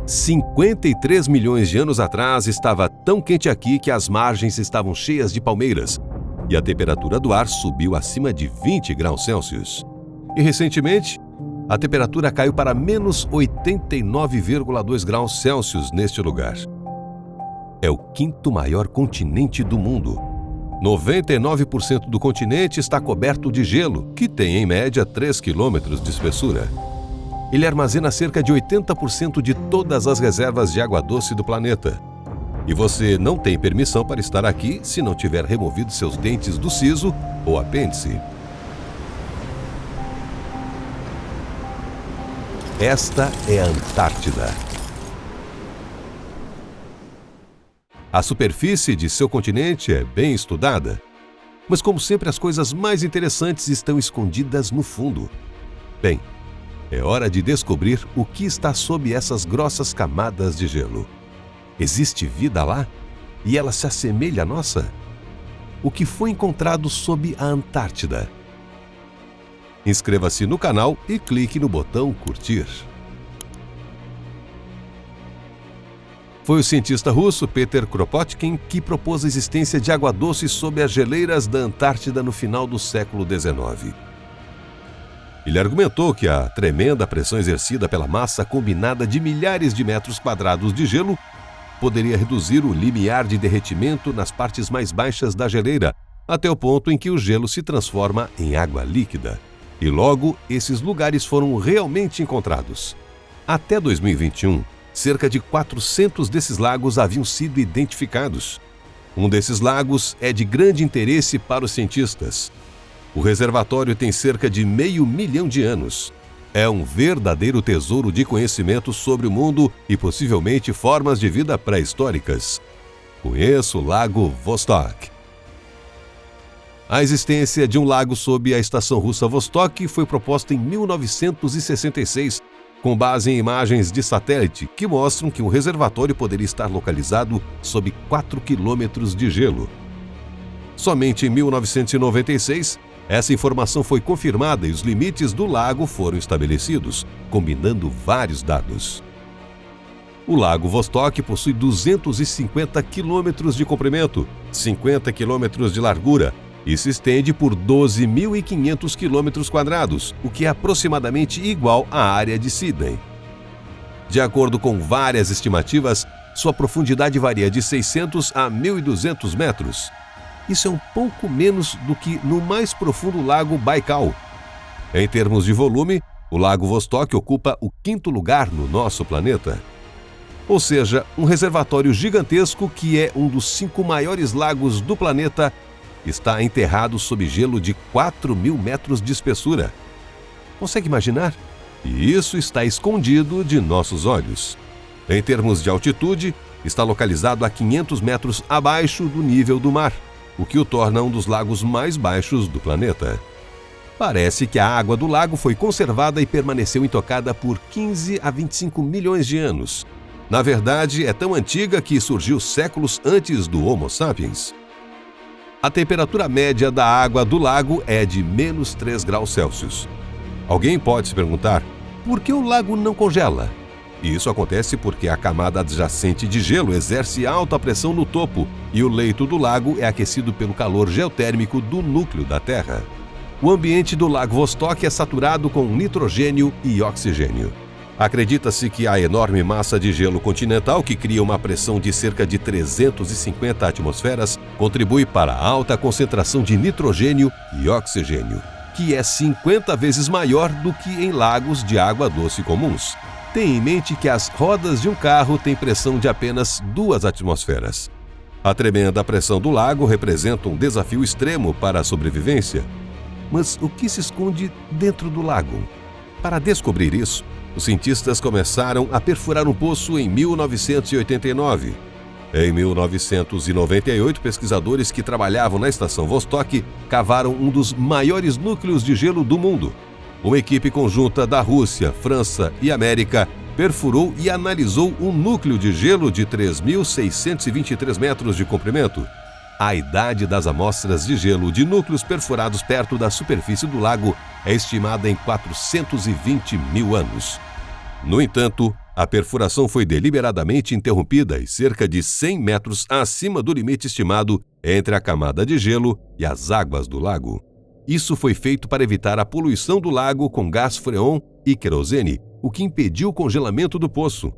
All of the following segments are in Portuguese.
53 milhões de anos atrás estava tão quente aqui que as margens estavam cheias de palmeiras e a temperatura do ar subiu acima de 20 graus Celsius. E recentemente, a temperatura caiu para menos 89,2 graus Celsius neste lugar. É o quinto maior continente do mundo. 99% do continente está coberto de gelo, que tem em média 3 quilômetros de espessura. Ele armazena cerca de 80% de todas as reservas de água doce do planeta. E você não tem permissão para estar aqui se não tiver removido seus dentes do siso ou apêndice. Esta é a Antártida. A superfície de seu continente é bem estudada, mas como sempre as coisas mais interessantes estão escondidas no fundo. Bem, é hora de descobrir o que está sob essas grossas camadas de gelo. Existe vida lá? E ela se assemelha à nossa? O que foi encontrado sob a Antártida? Inscreva-se no canal e clique no botão curtir. Foi o cientista russo Peter Kropotkin que propôs a existência de água doce sob as geleiras da Antártida no final do século XIX. Ele argumentou que a tremenda pressão exercida pela massa combinada de milhares de metros quadrados de gelo poderia reduzir o limiar de derretimento nas partes mais baixas da geleira, até o ponto em que o gelo se transforma em água líquida. E logo, esses lugares foram realmente encontrados. Até 2021, cerca de 400 desses lagos haviam sido identificados. Um desses lagos é de grande interesse para os cientistas. O reservatório tem cerca de 500 mil de anos. É um verdadeiro tesouro de conhecimento sobre o mundo e possivelmente formas de vida pré-históricas. Conheço o Lago Vostok. A existência de um lago sob a estação russa Vostok foi proposta em 1966, com base em imagens de satélite que mostram que um reservatório poderia estar localizado sob 4 quilômetros de gelo. Somente em 1996, essa informação foi confirmada e os limites do lago foram estabelecidos, combinando vários dados. O Lago Vostok possui 250 quilômetros de comprimento, 50 quilômetros de largura e se estende por 12.500 quilômetros quadrados, o que é aproximadamente igual à área de Sydney. De acordo com várias estimativas, sua profundidade varia de 600 a 1.200 metros. Isso é um pouco menos do que no mais profundo lago Baikal. Em termos de volume, o Lago Vostok ocupa o 5º lugar no nosso planeta. Ou seja, um reservatório gigantesco que é um dos 5 maiores lagos do planeta está enterrado sob gelo de 4.000 metros de espessura. Consegue imaginar? E isso está escondido de nossos olhos. Em termos de altitude, está localizado a 500 metros abaixo do nível do mar, o que o torna um dos lagos mais baixos do planeta. Parece que a água do lago foi conservada e permaneceu intocada por 15 a 25 milhões de anos. Na verdade, é tão antiga que surgiu séculos antes do Homo sapiens. A temperatura média da água do lago é de menos 3 graus Celsius. Alguém pode se perguntar, por que o lago não congela? E isso acontece porque a camada adjacente de gelo exerce alta pressão no topo e o leito do lago é aquecido pelo calor geotérmico do núcleo da Terra. O ambiente do Lago Vostok é saturado com nitrogênio e oxigênio. Acredita-se que a enorme massa de gelo continental, que cria uma pressão de cerca de 350 atmosferas, contribui para a alta concentração de nitrogênio e oxigênio, que é 50 vezes maior do que em lagos de água doce comuns. Tenha em mente que as rodas de um carro têm pressão de apenas 2 atmosferas. A tremenda pressão do lago representa um desafio extremo para a sobrevivência. Mas o que se esconde dentro do lago? Para descobrir isso, os cientistas começaram a perfurar um poço em 1989. Em 1998, pesquisadores que trabalhavam na estação Vostok cavaram um dos maiores núcleos de gelo do mundo. Uma equipe conjunta da Rússia, França e América perfurou e analisou um núcleo de gelo de 3.623 metros de comprimento. A idade das amostras de gelo de núcleos perfurados perto da superfície do lago é estimada em 420 mil anos. No entanto, a perfuração foi deliberadamente interrompida e cerca de 100 metros acima do limite estimado entre a camada de gelo e as águas do lago. Isso foi feito para evitar a poluição do lago com gás freon e querosene, o que impediu o congelamento do poço.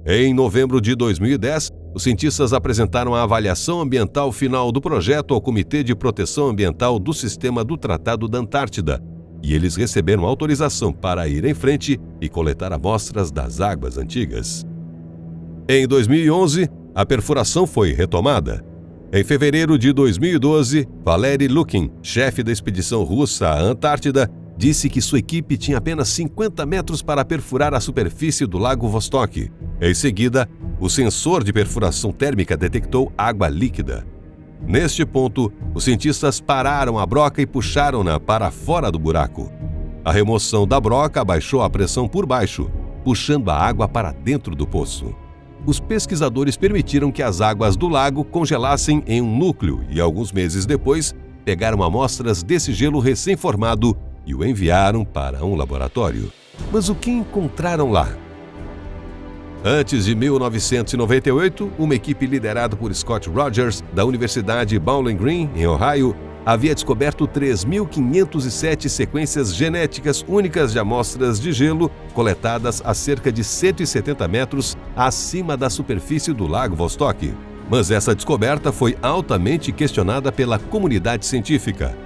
Em novembro de 2010, os cientistas apresentaram a avaliação ambiental final do projeto ao Comitê de Proteção Ambiental do Sistema do Tratado da Antártida, e eles receberam autorização para ir em frente e coletar amostras das águas antigas. Em 2011, a perfuração foi retomada. Em fevereiro de 2012, Valery Lukin, chefe da expedição russa à Antártida, disse que sua equipe tinha apenas 50 metros para perfurar a superfície do Lago Vostok. Em seguida, o sensor de perfuração térmica detectou água líquida. Neste ponto, os cientistas pararam a broca e puxaram-na para fora do buraco. A remoção da broca abaixou a pressão por baixo, puxando a água para dentro do poço. Os pesquisadores permitiram que as águas do lago congelassem em um núcleo e, alguns meses depois, pegaram amostras desse gelo recém-formado e o enviaram para um laboratório. Mas o que encontraram lá? Antes de 1998, uma equipe liderada por Scott Rogers, da Universidade Bowling Green, em Ohio, havia descoberto 3.507 sequências genéticas únicas de amostras de gelo coletadas a cerca de 170 metros acima da superfície do Lago Vostok. Mas essa descoberta foi altamente questionada pela comunidade científica.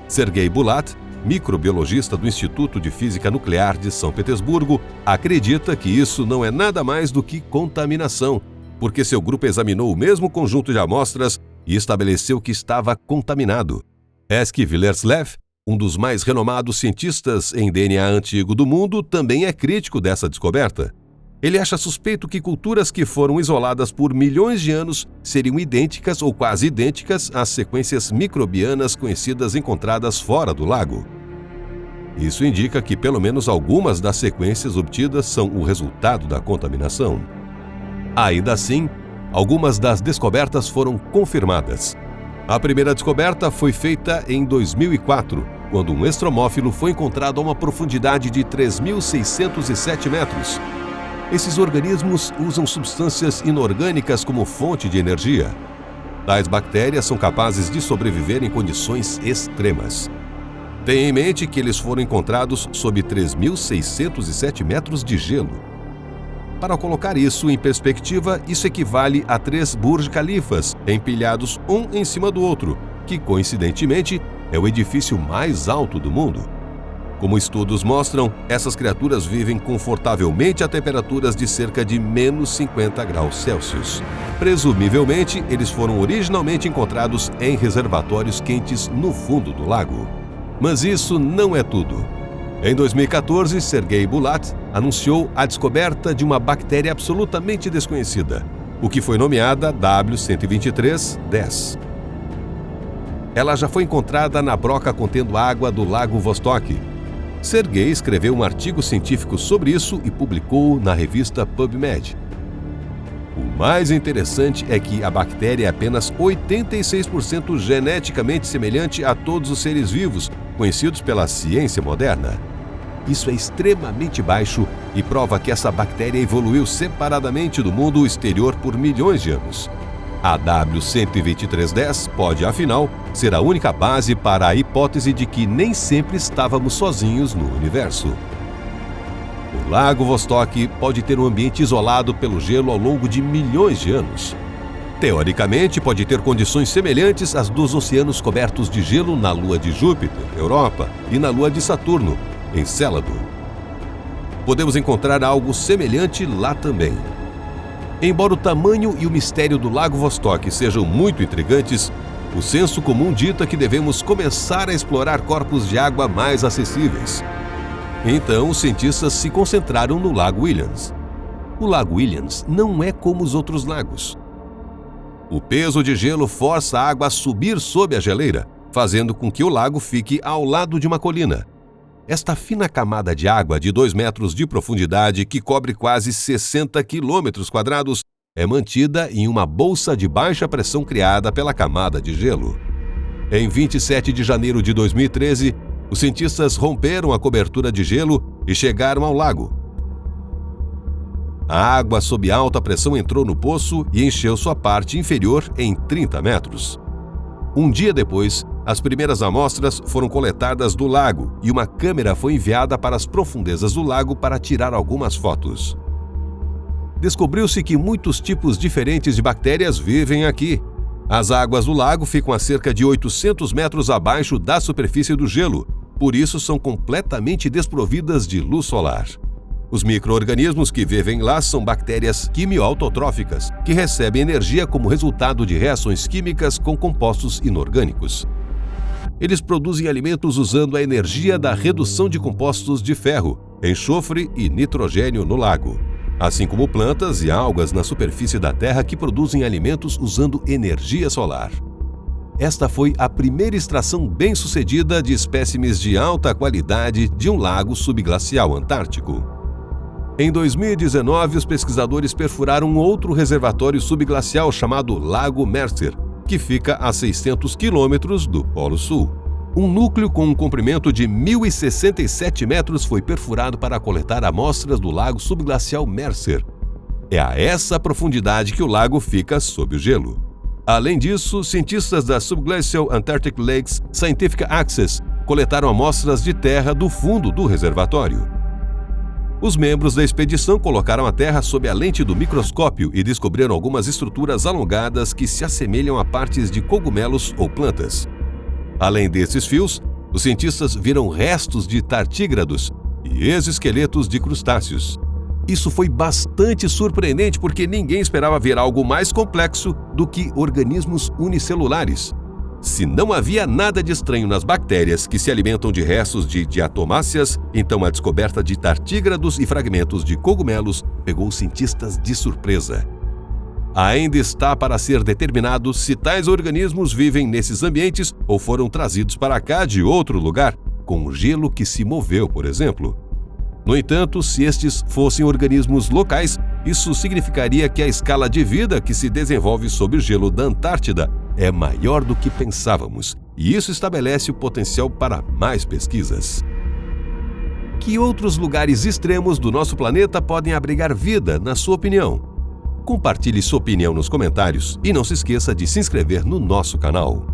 Sergei Bulat, microbiologista do Instituto de Física Nuclear de São Petersburgo, acredita que isso não é nada mais do que contaminação, porque seu grupo examinou o mesmo conjunto de amostras e estabeleceu que estava contaminado. Eski Villerslev, um dos mais renomados cientistas em DNA antigo do mundo, também é crítico dessa descoberta. Ele acha suspeito que culturas que foram isoladas por milhões de anos seriam idênticas ou quase idênticas às sequências microbianas conhecidas encontradas fora do lago. Isso indica que pelo menos algumas das sequências obtidas são o resultado da contaminação. Ainda assim, algumas das descobertas foram confirmadas. A primeira descoberta foi feita em 2004, quando um estromófilo foi encontrado a uma profundidade de 3.607 metros. Esses organismos usam substâncias inorgânicas como fonte de energia. Tais bactérias são capazes de sobreviver em condições extremas. Tenha em mente que eles foram encontrados sob 3.607 metros de gelo. Para colocar isso em perspectiva, isso equivale a 3 Burj Khalifas empilhados um em cima do outro, que coincidentemente é o edifício mais alto do mundo. Como estudos mostram, essas criaturas vivem confortavelmente a temperaturas de cerca de menos 50 graus Celsius. Presumivelmente, eles foram originalmente encontrados em reservatórios quentes no fundo do lago. Mas isso não é tudo. Em 2014, Sergei Bulat anunciou a descoberta de uma bactéria absolutamente desconhecida, o que foi nomeada W123-10. Ela já foi encontrada na broca contendo água do Lago Vostok. Sergei escreveu um artigo científico sobre isso e publicou na revista PubMed. O mais interessante é que a bactéria é apenas 86% geneticamente semelhante a todos os seres vivos conhecidos pela ciência moderna. Isso é extremamente baixo e prova que essa bactéria evoluiu separadamente do mundo exterior por milhões de anos. A W123-10 pode, afinal, ser a única base para a hipótese de que nem sempre estávamos sozinhos no universo. O Lago Vostok pode ter um ambiente isolado pelo gelo ao longo de milhões de anos. Teoricamente, pode ter condições semelhantes às dos oceanos cobertos de gelo na Lua de Júpiter, Europa, e na Lua de Saturno, Encélado. Podemos encontrar algo semelhante lá também. Embora o tamanho e o mistério do Lago Vostok sejam muito intrigantes, o senso comum dita que devemos começar a explorar corpos de água mais acessíveis. Então, os cientistas se concentraram no Lago Williams. O Lago Williams não é como os outros lagos. O peso de gelo força a água a subir sob a geleira, fazendo com que o lago fique ao lado de uma colina. Esta fina camada de água de 2 metros de profundidade, que cobre quase 60 quilômetros quadrados, é mantida em uma bolsa de baixa pressão criada pela camada de gelo. Em 27 de janeiro de 2013, os cientistas romperam a cobertura de gelo e chegaram ao lago. A água sob alta pressão entrou no poço e encheu sua parte inferior em 30 metros. Um dia depois, as primeiras amostras foram coletadas do lago e uma câmera foi enviada para as profundezas do lago para tirar algumas fotos. Descobriu-se que muitos tipos diferentes de bactérias vivem aqui. As águas do lago ficam a cerca de 800 metros abaixo da superfície do gelo, por isso são completamente desprovidas de luz solar. Os micro-organismos que vivem lá são bactérias quimioautotróficas, que recebem energia como resultado de reações químicas com compostos inorgânicos. Eles produzem alimentos usando a energia da redução de compostos de ferro, enxofre e nitrogênio no lago, assim como plantas e algas na superfície da Terra que produzem alimentos usando energia solar. Esta foi a primeira extração bem-sucedida de espécimes de alta qualidade de um lago subglacial antártico. Em 2019, os pesquisadores perfuraram um outro reservatório subglacial chamado Lago Mercer, que fica a 600 quilômetros do Polo Sul. Um núcleo com um comprimento de 1.067 metros foi perfurado para coletar amostras do lago subglacial Mercer. É a essa profundidade que o lago fica sob o gelo. Além disso, cientistas da Subglacial Antarctic Lakes Scientific Access coletaram amostras de terra do fundo do reservatório. Os membros da expedição colocaram a Terra sob a lente do microscópio e descobriram algumas estruturas alongadas que se assemelham a partes de cogumelos ou plantas. Além desses fios, os cientistas viram restos de tartígrados e exoesqueletos de crustáceos. Isso foi bastante surpreendente porque ninguém esperava ver algo mais complexo do que organismos unicelulares. Se não havia nada de estranho nas bactérias que se alimentam de restos de diatomáceas, então a descoberta de tartígrados e fragmentos de cogumelos pegou os cientistas de surpresa. Ainda está para ser determinado se tais organismos vivem nesses ambientes ou foram trazidos para cá de outro lugar, com gelo que se moveu, por exemplo. No entanto, se estes fossem organismos locais, isso significaria que a escala de vida que se desenvolve sob o gelo da Antártida é maior do que pensávamos, e isso estabelece o potencial para mais pesquisas. Que outros lugares extremos do nosso planeta podem abrigar vida, na sua opinião? Compartilhe sua opinião nos comentários e não se esqueça de se inscrever no nosso canal.